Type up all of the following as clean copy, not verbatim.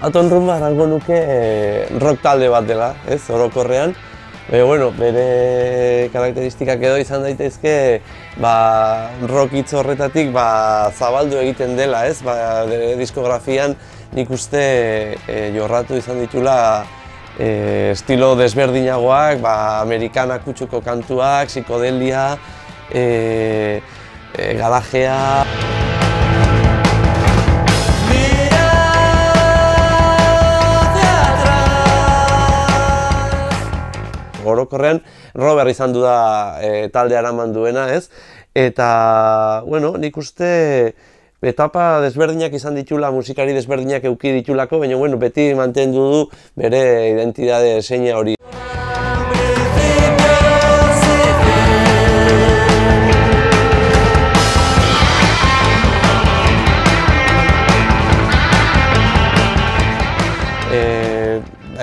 Aton Rumba erango nuke rock talde bat dela, ez, orokorrean. Bueno, bere karakteristikak edo izan daitezke rock hitz horretatik zabaldu egiten dela, ez? Diskografian nik uste jorratu izan ditula estilo desberdinagoak, amerikana kutsuko kantuak, psikodelia, garajea. Orokorrean, Robert izan du da taldea eraman duena, ez? Eta, bueno, nik uste etapa desberdinak izan ditula, musikari desberdinak eduki ditulako, baina, bueno, beti mantendu du bere identitate seina hori.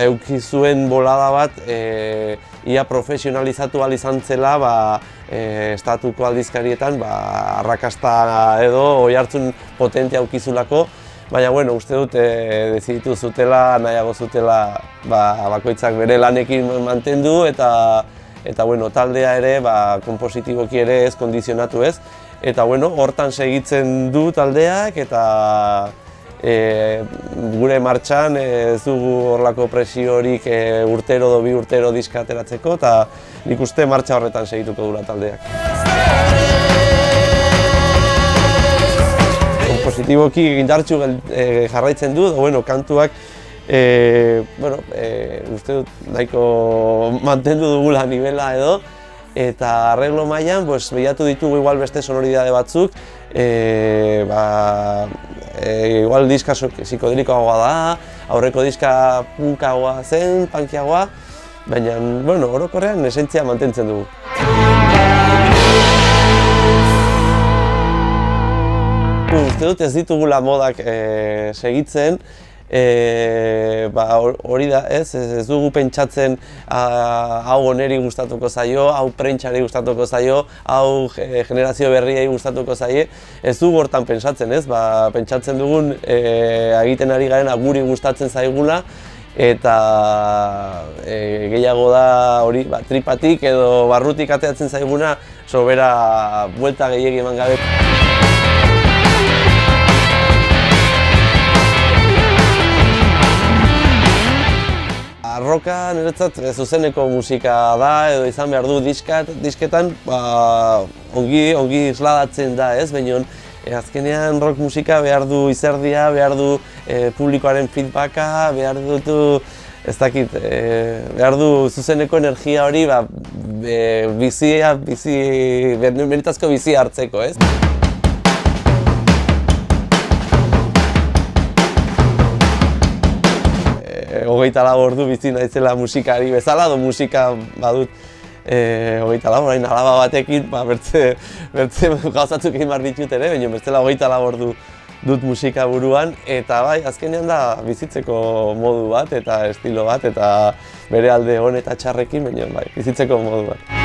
Euki zuen bolada bat, ia profesionalizatu ahal izan zela estatuko aldizkarietan arrakasta edo oihartzun potentea aukizulako, baina bueno, uste dut deziditu zutela, nahiago zutela bakoitzak bere lanekin mantendu eta bueno, taldea ere konpositiboki ere ez kondizionatu ez, eta bueno, hortan segitzen du taldeak eta gure martxan ez dugu horlako presiorik urtero edo bi urtero diska ateratzeko eta nik uste martxa horretan segituko dula taldeak. Positiboki indartsu jarraitzen du, bueno, kantuak uste dut nahiko mantendu dugula nivela edo eta arreglo mailan bilatu ditugu igual beste sonoridade batzuk, igual diska psikodelikoagoa da, aurreko diska punkagoa zen, punkiagoa, baina, bueno, orokorrean esentzia mantentzen dugu. Uste dut ez ditugula modak segitzen, hori da, ez dugu pentsatzen hau oneri gustatuko zaio, hau prentsari gustatuko zaio, hau generazio berriei gustatuko zaie. Ez dugu hortan pentsatzen, ez? Pentsatzen dugun egiten ari garena guri gustatzen zaigula eta gehiago da hori tripatik edo barrutik ateratzen zaiguna sobera buelta gehiegi eman gabe. Rocka niretzat zuzeneko musika da edo izan behar du disketan ongi isladatzen da, ez? Baina azkenean rock musika behar du izerdia, behar du publikoaren feedbacka, behar du zuzeneko energia hori benetazko bizia hartzeko, ez? Hogeita lau ordu bizi naizela musikari bezala, edo musika badut hogeita lau, orain alaba batekin bertze gauzatzuk egin behar ditut ere, baina bestela hogeita lau ordu dut musika buruan, eta bai, azkenean da bizitzeko modu bat eta estilo bat, eta bere alde on eta txarrekin, baina bai, bizitzeko modu bat.